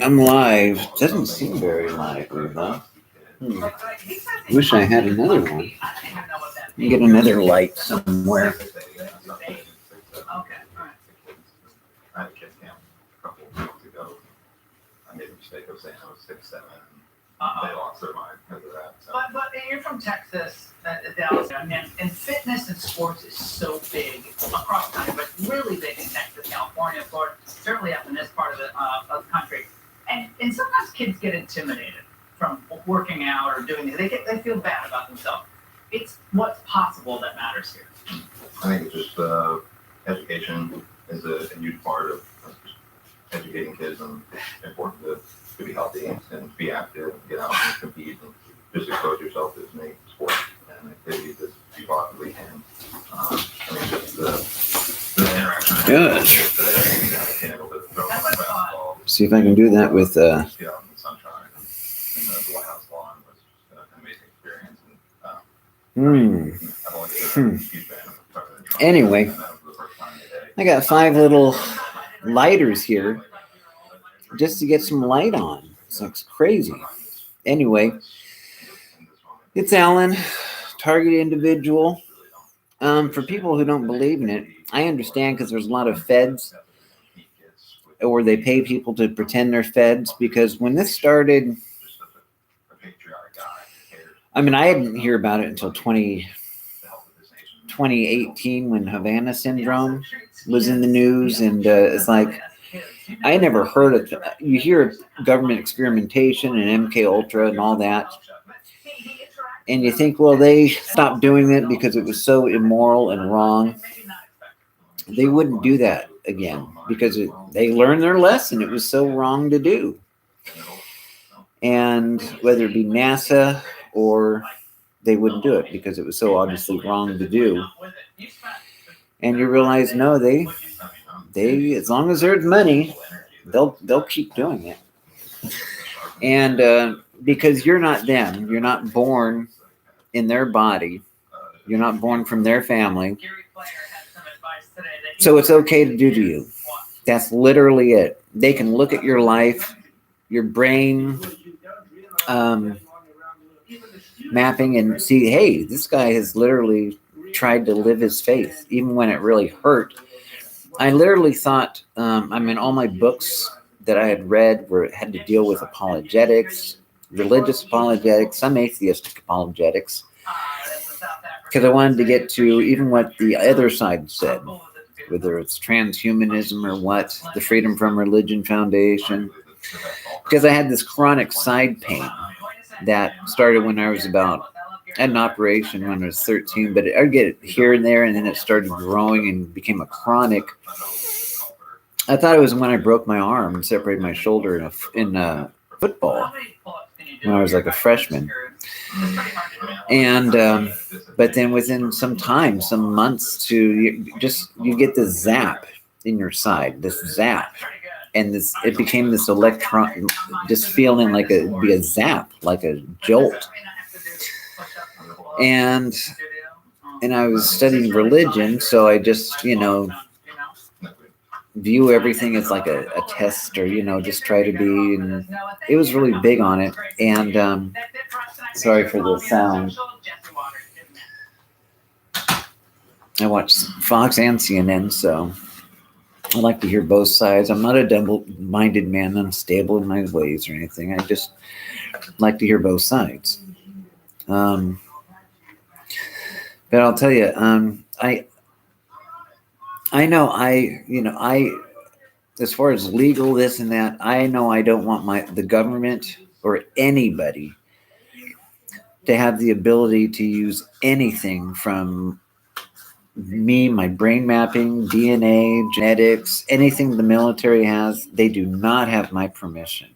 I'm live. Doesn't seem very lively, though. Wish I had another one. Get another light somewhere. I had a kid camp a couple of weeks ago. I made the mistake of saying I was 6'7". They lost their mind because of that. So. But you're from Texas, Dallas, and fitness and sports is so big across the country, but really big in Texas, California, Florida, certainly up in this part of the country. And sometimes kids get intimidated from working out or doing it. They feel bad about themselves. It's what's possible that matters here. I think it's just education is a huge part of educating kids, and important to be healthy and be active and get out and compete and just expose yourself to as many sports and activities as you possibly can. I mean, just the interaction. Good. See if I can do that with. Get out in the sunshine and the White House lawn was an amazing experience. Anyway, I got 5 little lighters here just to get some light on. It's crazy. Anyway, it's Alan, target individual. For people who don't believe in it, I understand, because there's a lot of feds, or they pay people to pretend they're feds, because when this started, I mean, I didn't hear about it until 2018 when Havana syndrome was in the news, and it's like, I never heard of it. You hear government experimentation and MK Ultra and all that, and you think, well, they stopped doing it because it was so immoral and wrong. They wouldn't do that again because they learned their lesson. It was so wrong to do. And whether it be NASA or they wouldn't do it because it was so obviously wrong to do. And you realize, no, they as long as there's money, they'll keep doing it. And because you're not them, you're not born in their body, you're not born from their family, so it's okay to do to you. That's literally it. They can look at your life, your brain mapping, and see, hey, this guy has literally tried to live his faith, even when it really hurt. I literally thought, all my books that I had read had to deal with apologetics, religious apologetics, some atheistic apologetics, because I wanted to get to even what the other side said, whether it's transhumanism or what, the Freedom from Religion Foundation, because I had this chronic side pain that started when I was I had an operation when I was 13, but I'd get it here and there, and then it started growing and became a chronic. I thought it was when I broke my arm and separated my shoulder in football when I was like a freshman. And but then within some time, some months, you get this zap in your side, this zap, and it became this electron, just feeling like it'd be a zap, like a jolt. And I was studying religion, so I just view everything as like a test, or just try to be, and it was really big on it. And sorry for the sound. I watch Fox and CNN, so I like to hear both sides. I'm not a double-minded man, unstable in my ways or anything. I just like to hear both sides. But I'll tell you, I know as far as legal this and that, I know I don't want the government or anybody to have the ability to use anything from me, my brain mapping, DNA, genetics, anything the military has. They do not have my permission.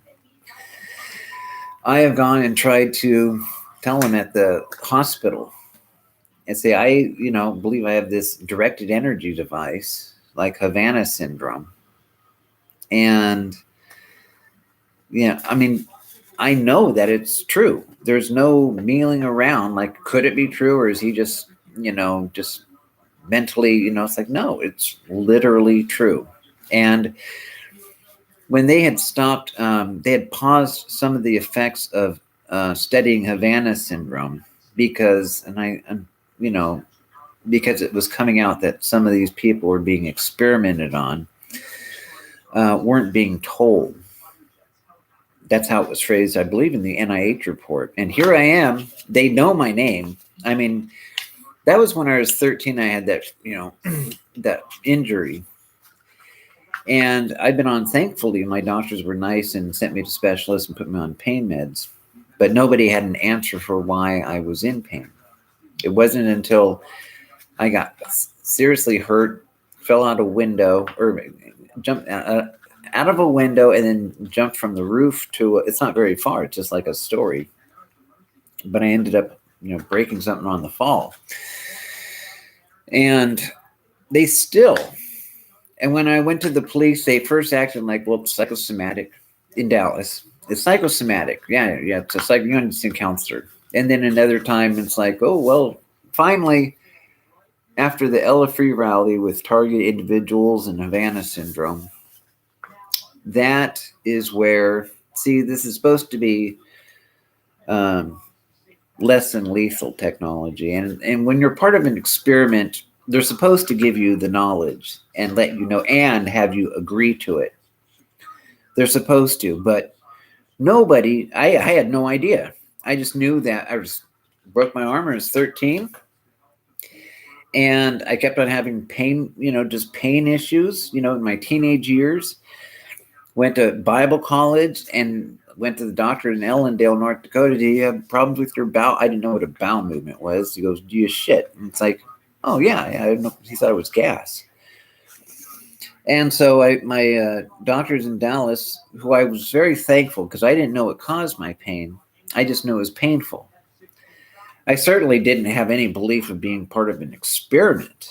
I have gone and tried to tell them at the hospital and say, I believe I have this directed energy device, like Havana syndrome. And, I know that it's true. There's no mealing around, like, could it be true? Or is he just mentally, it's like, no, it's literally true. And when they had stopped, they had paused some of the effects of studying Havana syndrome because, you know, because it was coming out that some of these people were being experimented on, weren't being told. That's how it was phrased, I believe, in the NIH report. And here I am. They know my name. I mean, that was when I was 13. I had that, you know, that injury. And I've been on, thankfully, my doctors were nice and sent me to specialists and put me on pain meds. But nobody had an answer for why I was in pain. It wasn't until I got seriously hurt, fell out a window, or jumped out of a window and then jumped from the roof to, it's not very far, it's just like a story. But I ended up, you know, breaking something on the fall. And they still, and when I went to the police, they first acted like, well, psychosomatic in Dallas. It's psychosomatic. Yeah, it's a psychoanalyst counselor. And then another time it's like, oh, well, finally, after the Ella Free rally with target individuals and Havana syndrome, that is where, see, this is supposed to be less than lethal technology. And when you're part of an experiment, they're supposed to give you the knowledge and let you know and have you agree to it. They're supposed to, but nobody, I had no idea. I just knew that I broke my arm when I was 13. And I kept on having pain, you know, just pain issues, you know, in my teenage years. Went to Bible college and went to the doctor in Ellendale, North Dakota. Do you have problems with your bowel? I didn't know what a bowel movement was. He goes, do you shit? And it's like, oh, yeah. I didn't know. He thought it was gas. And so my doctors in Dallas, who I was very thankful because I didn't know what caused my pain. I just knew it was painful. I certainly didn't have any belief of being part of an experiment.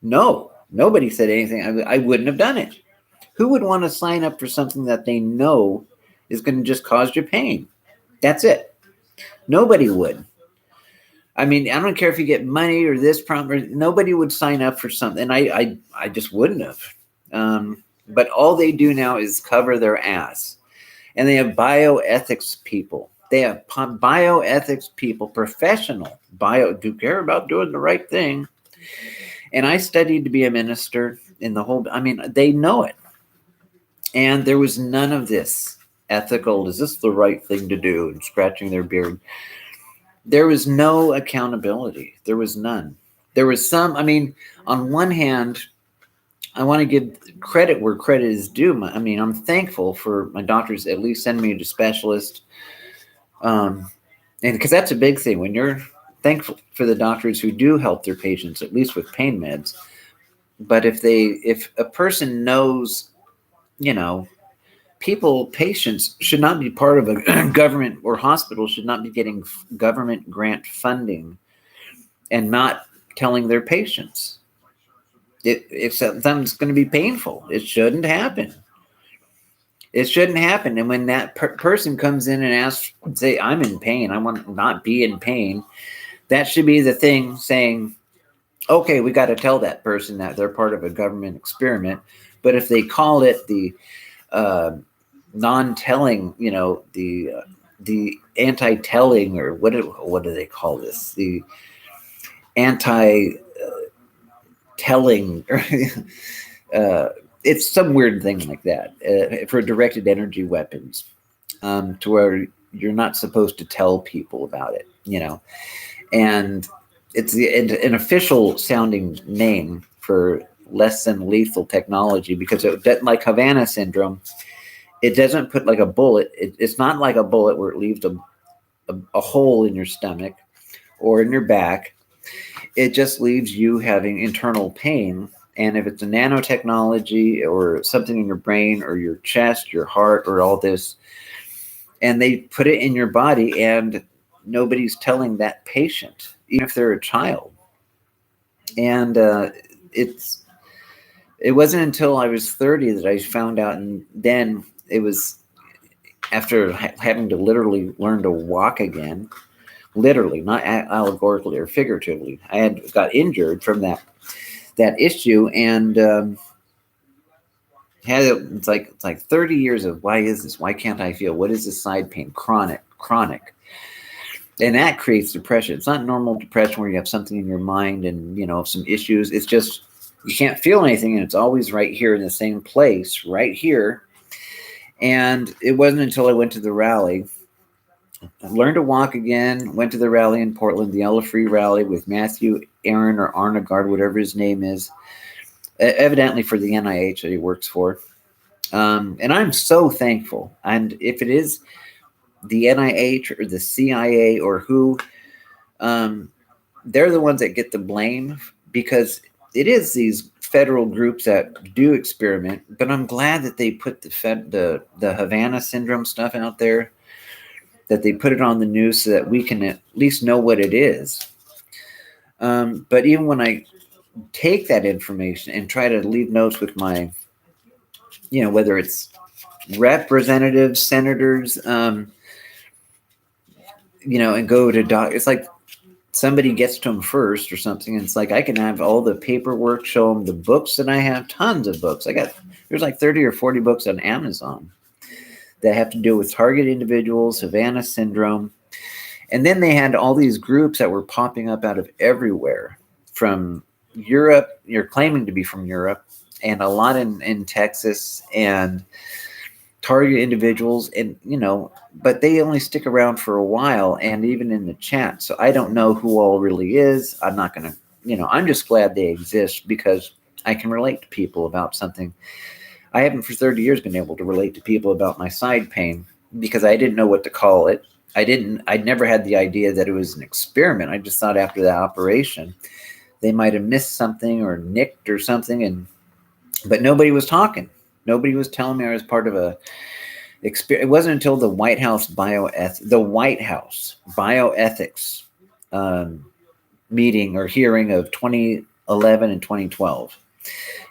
No, nobody said anything. I wouldn't have done it. Who would want to sign up for something that they know is going to just cause you pain? That's it. Nobody would. I mean, I don't care if you get money or this problem. Nobody would sign up for something. I just wouldn't have. But all they do now is cover their ass. And they have bioethics people. They have bioethics people, professional do care about doing the right thing. And I studied to be a minister in the whole, I mean, they know it. And there was none of this ethical, is this the right thing to do? And scratching their beard. There was no accountability. There was none. There was some, I mean, on one hand, I want to give credit where credit is due. I mean, I'm thankful for my doctors at least sending me to specialists. And because that's a big thing. When you're thankful for the doctors who do help their patients, at least with pain meds. But if a person knows, you know, patients should not be part of a government, or hospitals should not be getting government grant funding and not telling their patients. If something's going to be painful, it shouldn't happen. It shouldn't happen. And when that person comes in and asks, say, I'm in pain, I want to not be in pain, that should be the thing saying, okay, we got to tell that person that they're part of a government experiment. But if they call it the non-telling, you know, the anti-telling, or what do they call this? The anti-telling, it's some weird thing like that for directed energy weapons, to where you're not supposed to tell people about it, you know, and it's an official sounding name for less than lethal technology, because it doesn't, like Havana syndrome, it doesn't put like a bullet. It's not like a bullet where it leaves a hole in your stomach or in your back. It just leaves you having internal pain. And if it's a nanotechnology or something in your brain or your chest, your heart, or all this, and they put it in your body, and nobody's telling that patient, even if they're a child. And it wasn't until I was 30 that I found out, and then it was after having to literally learn to walk again, literally, not allegorically or figuratively. I got injured from that issue, and It's like 30 years of why is this? Why can't I feel? What is this side pain? Chronic. And that creates depression. It's not normal depression where you have something in your mind and, some issues. It's just you can't feel anything, and it's always right here in the same place, right here. And it wasn't until I went to the rally, I learned to walk again, went to the rally in Portland, the Ella Free rally with Matthew Aaron or Arnegard, whatever his name is, evidently for the NIH that he works for. And I'm so thankful. And if it is the NIH or the CIA or who, they're the ones that get the blame, because it is these federal groups that do experiment. But I'm glad that they put the Havana syndrome stuff out there, that they put it on the news so that we can at least know what it is. But even when I take that information and try to leave notes with my, whether it's representatives, senators, and go to it's like somebody gets to them first or something. And it's like, I can have all the paperwork, show them the books that I have, tons of books. There's like 30 or 40 books on Amazon that have to do with target individuals, Havana syndrome. And then they had all these groups that were popping up out of everywhere from Europe. You're claiming to be from Europe, and a lot in Texas, and target individuals, and but they only stick around for a while, and even in the chat. So I don't know who all really is. I'm not going to, I'm just glad they exist, because I can relate to people about something. I haven't for 30 years been able to relate to people about my side pain, because I didn't know what to call it. I'd never had the idea that it was an experiment. I just thought after that operation, they might have missed something or nicked or something. But nobody was talking. Nobody was telling me I was part of a experience. It wasn't until the White House bioethics meeting or hearing of 2011 and 2012.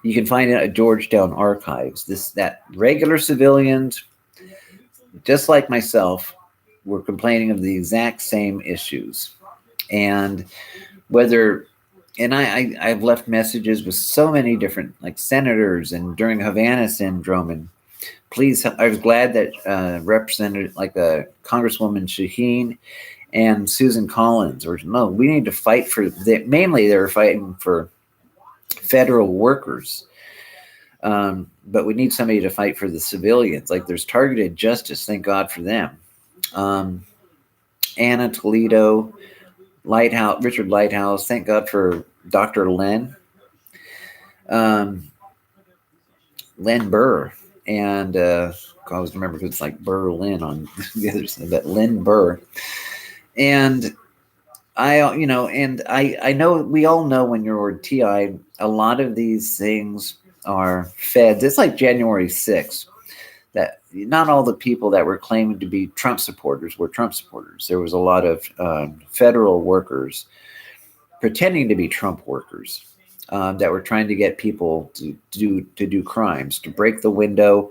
You can find it at Georgetown Archives. That regular civilians, just like myself, were complaining of the exact same issues. And I've left messages with so many different, like, senators, and during Havana syndrome, and please, I was glad that Representative, like Congresswoman Shaheen and Susan Collins, we need to fight for mainly they were fighting for federal workers. But we need somebody to fight for the civilians. Like, there's targeted justice. Thank God for them. Anna Toledo, Richard Lighthouse. Thank God for Dr. Len Burr. And I always remember if it's like Berlin on the other side, but Len Burr. And I know we all know when you're TI, a lot of these things are feds. It's like January 6th, that not all the people that were claiming to be Trump supporters were Trump supporters. There was a lot of federal workers pretending to be Trump workers that were trying to get people to do crimes, to break the window,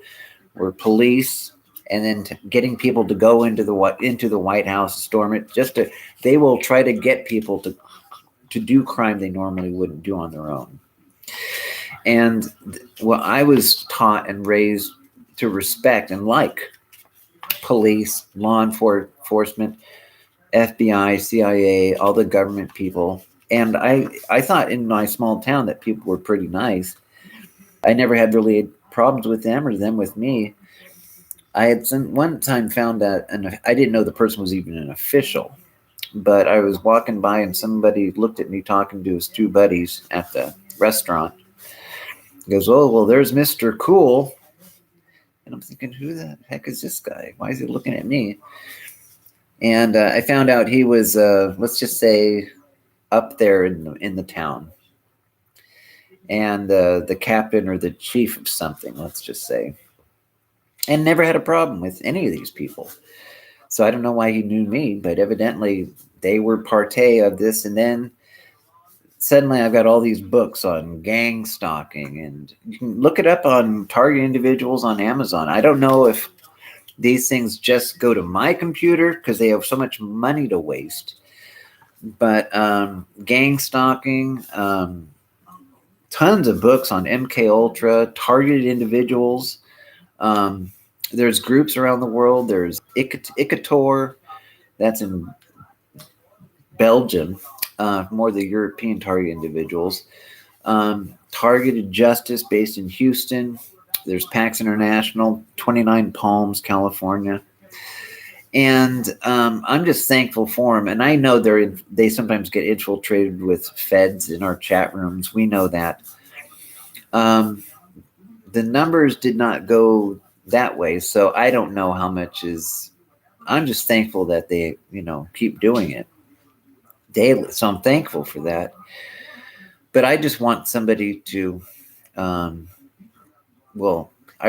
or police, and then getting people to go into the White House, storm it. They will try to get people to do crime they normally wouldn't do on their own. And I was taught and raised to respect and like police, law enforcement, FBI, CIA, all the government people. And I thought in my small town that people were pretty nice. I never had really problems with them or them with me. I had one time found that, and I didn't know the person was even an official, but I was walking by and somebody looked at me talking to his two buddies at the restaurant. He goes, "Oh, well, there's Mr. Cool." And I'm thinking, who the heck is this guy? Why is he looking at me? And I found out he was, let's just say, up there in the town, and the captain or the chief of something, let's just say, and never had a problem with any of these people. So I don't know why he knew me, but evidently they were partay of this. And then suddenly I've got all these books on gang stalking, and you can look it up on target individuals on Amazon. I don't know if these things just go to my computer because they have so much money to waste. But gang stalking, tons of books on MK Ultra, targeted individuals. There's groups around the world. There's Icator, that's in Belgium, more the European target individuals. Targeted Justice based in Houston. There's PAX International, 29 Palms, California. And I'm just thankful for them. And I know they sometimes get infiltrated with feds in our chat rooms. We know that. The numbers did not go that way, so I don't know how much is. I'm just thankful that they, keep doing it daily. So I'm thankful for that. But I just want somebody to, I'd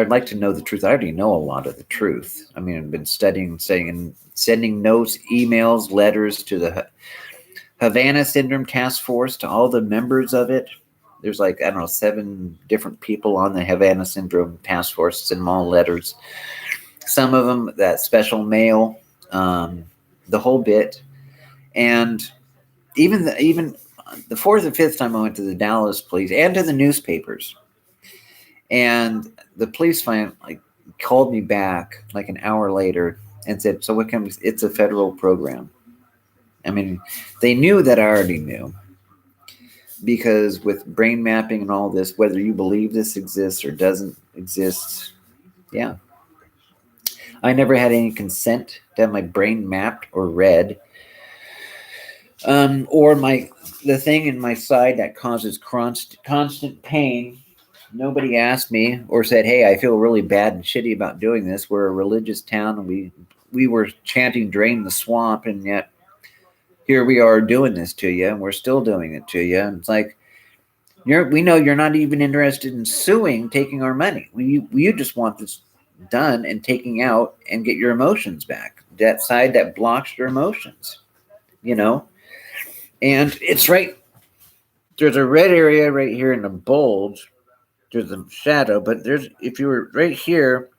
like to know the truth. I already know a lot of the truth. I mean, I've been studying, and sending notes, emails, letters to the Havana Syndrome Task Force, to all the members of it. There's 7 different people on the Havana Syndrome Task Force. Send them all letters. Some of them, that special mail, the whole bit. And even the 4th and 5th time I went to the Dallas police and to the newspapers. And the police called me back an hour later and said, so what comes? It's a federal program. I mean, they knew that I already knew. Because with brain mapping and all this, whether you believe this exists or doesn't exist, yeah. I never had any consent to have my brain mapped or read. Or the thing in my side that causes constant pain. Nobody asked me or said, hey, I feel really bad and shitty about doing this. We're a religious town, and we were chanting drain the swamp, and yet here we are doing this to you, and we're still doing it to you. And it's we know you're not even interested in taking our money. You just want this done and taking out and get your emotions back. That side that blocks your emotions, And it's right. There's a red area right here in the bulge. There's a shadow, but if you were right here,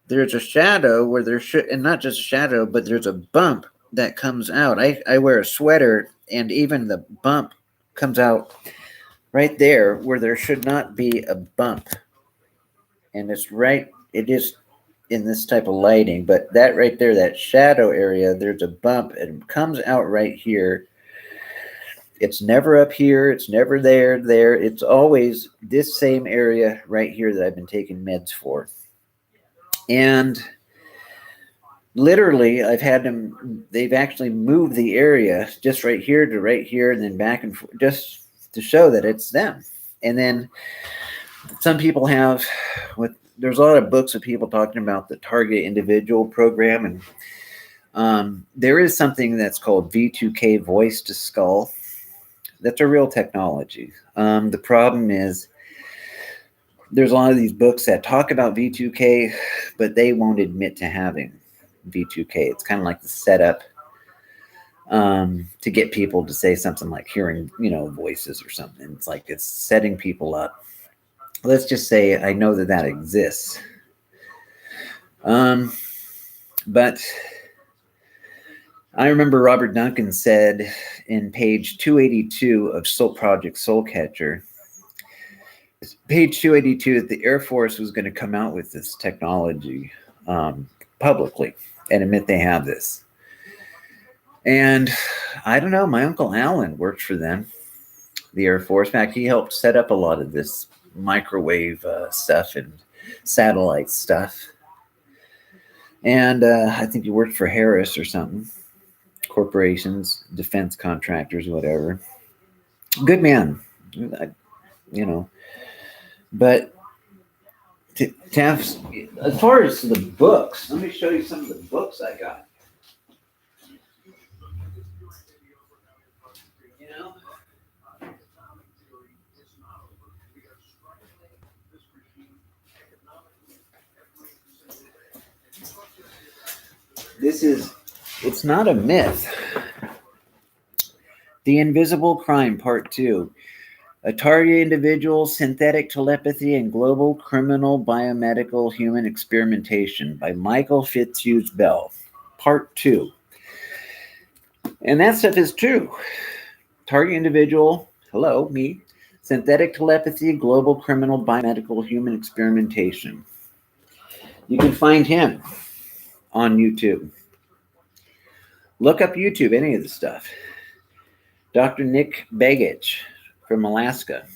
there's a shadow where there should, and not just a shadow, but there's a bump that comes out. I wear a sweater, and even the bump comes out right there where there should not be a bump. And it is in this type of lighting, but that right there, that shadow area, there's a bump, and it comes out right here. It's never up here. It's never there. It's always this same area right here that I've been taking meds for. And literally, they've actually moved the area just right here to right here, and then back and forth, just to show that it's them. And then some people there's a lot of books of people talking about the target individual program. And there is something that's called V2K, voice to skull. That's a real technology. The problem is there's a lot of these books that talk about V2K, but they won't admit to having V2K. It's kind of like the setup to get people to say something like hearing, voices or something. It's setting people up. Let's just say I know that exists. But I remember Robert Duncan said in page 282 of Project Soulcatcher, page 282, that the Air Force was going to come out with this technology publicly and admit they have this. And I don't know, my Uncle Alan worked for them, the Air Force. In fact, he helped set up a lot of this microwave stuff and satellite stuff. And I think he worked for Harris or something. Corporations, defense contractors, whatever. Good man, But to have, as far as the books, let me show you some of the books I got. It's not a myth. The Invisible Crime, Part 2. A Target Individual, Synthetic Telepathy, and Global Criminal Biomedical Human Experimentation by Michael Fitzhugh Bell. Part 2. And that stuff is true. Target Individual, hello, me, Synthetic telepathy, global criminal biomedical human experimentation. You can find him on YouTube. Look up YouTube, any of the stuff. Dr. Nick Begich from Alaska.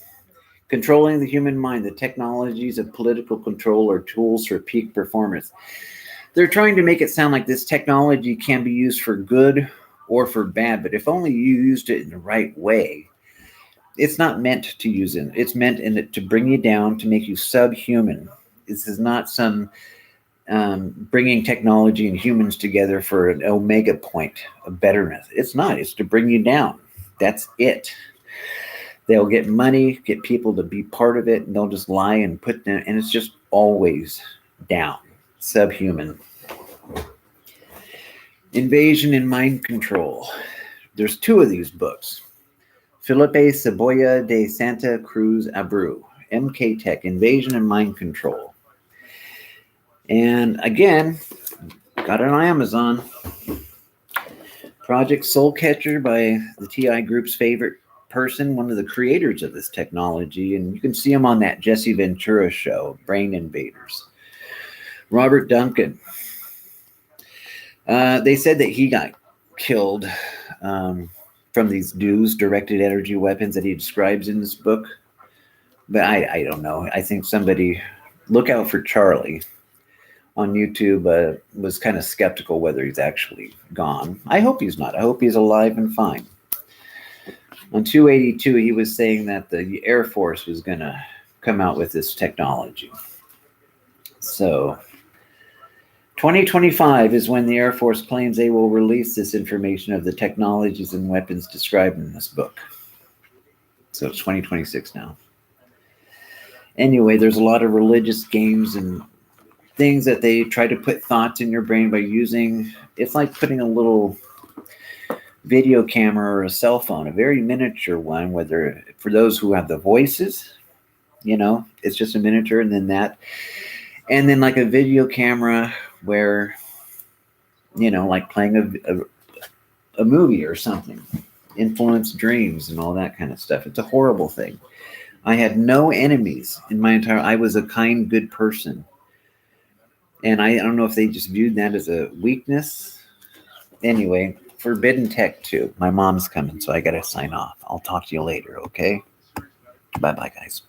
Controlling the human mind, the technologies of political control are tools for peak performance. They're trying to make it sound like this technology can be used for good or for bad, but if only you used it in the right way. It's not meant to use it. It's meant in it to bring you down, to make you subhuman. This is not some bringing technology and humans together for an omega point, a betterment. It's not. It's to bring you down. That's it. They'll get money, get people to be part of it, and they'll just lie and put them, and it's just always down, subhuman. Invasion and Mind Control. There's 2 of these books. Felipe Cebolla de Santa Cruz Abreu, MK Tech, Invasion and Mind Control. And again, got it on Amazon. Project Soul Catcher by the TI Group's favorite person, one of the creators of this technology, and you can see him on that Jesse Ventura show, Brain Invaders. Robert Duncan. They said that he got killed from these DEWs, directed energy weapons, that he describes in this book. But I don't know. I think somebody, look out for Charlie on YouTube, was kind of skeptical whether he's actually gone. I hope he's not. I hope he's alive and fine. On 282, he was saying that the Air Force was going to come out with this technology. So 2025 is when the Air Force claims they will release this information of the technologies and weapons described in this book. So it's 2026 now. Anyway, there's a lot of religious games and things that they try to put thoughts in your brain by using. It's like putting a little video camera or a cell phone, a very miniature one, whether for those who have the voices, it's just a miniature, and then that, and then like a video camera where, like playing a movie or something, influence dreams and all that kind of stuff. It's a horrible thing. I had no enemies in my I was a kind, good person. And I don't know if they just viewed that as a weakness. Anyway, Forbidden Tech 2. My mom's coming, so I got to sign off. I'll talk to you later, okay? Bye-bye, guys.